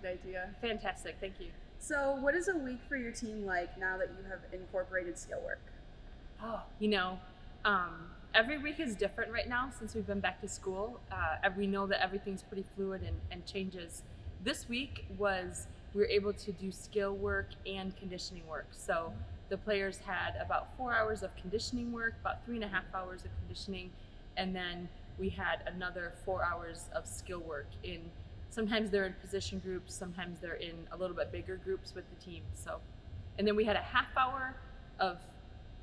idea. Fantastic, thank you. So what is a week for your team like now that you have incorporated skill work? Oh, every week is different right now since we've been back to school. We know that everything's pretty fluid and changes. This week we were able to do skill work and conditioning work. So the players had about 4 hours of conditioning work, about 3.5 hours of conditioning, and then we had another 4 hours of skill work in. Sometimes they're in position groups, sometimes they're in a little bit bigger groups with the team. So, and then we had a half hour of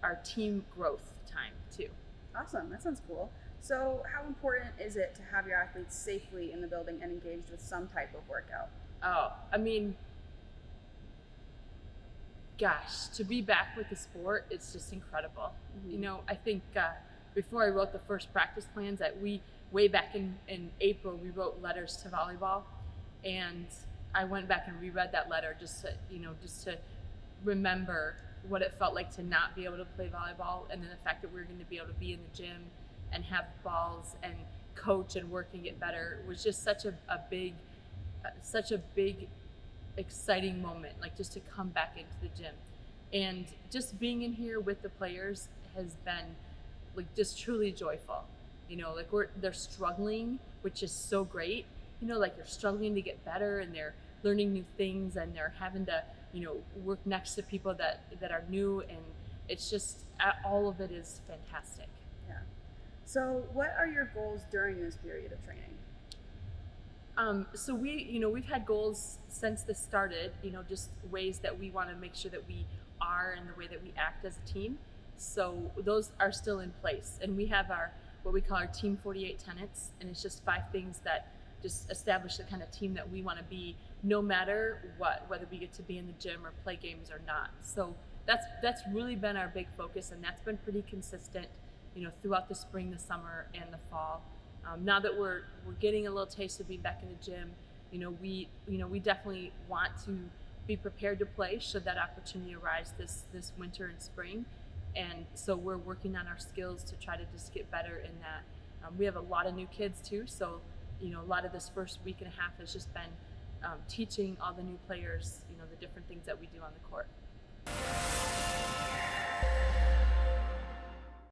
our team growth time too. Awesome, that sounds cool. So how important is it to have your athletes safely in the building and engaged with some type of workout? Oh, I mean, gosh, to be back with the sport, it's just incredible. I think before I wrote the first practice plans, that we way back in April we wrote letters to volleyball, and I went back and reread that letter just to remember what it felt like to not be able to play volleyball, and then the fact that we were going to be able to be in the gym and have balls and coach and work and get better was just such a big exciting moment, like just to come back into the gym. And just being in here with the players has been like just truly joyful. Like they're struggling, which is so great. Like they're struggling to get better, and they're learning new things, and they're having to work next to people that are new, and it's just all of it is fantastic. Yeah. So what are your goals during this period of training? So we've had goals since this started, just ways that we want to make sure that we are in the way that we act as a team. So those are still in place, and we have what we call our Team 48 tenets, and it's just 5 things that just establish the kind of team that we want to be, no matter what, whether we get to be in the gym or play games or not. So that's really been our big focus, and that's been pretty consistent, throughout the spring, the summer, and the fall. Now that we're getting a little taste of being back in the gym, we definitely want to be prepared to play should that opportunity arise this winter and spring. And so we're working on our skills to try to just get better in that. We have a lot of new kids too, so a lot of this first week and a half has just been teaching all the new players, the different things that we do on the court.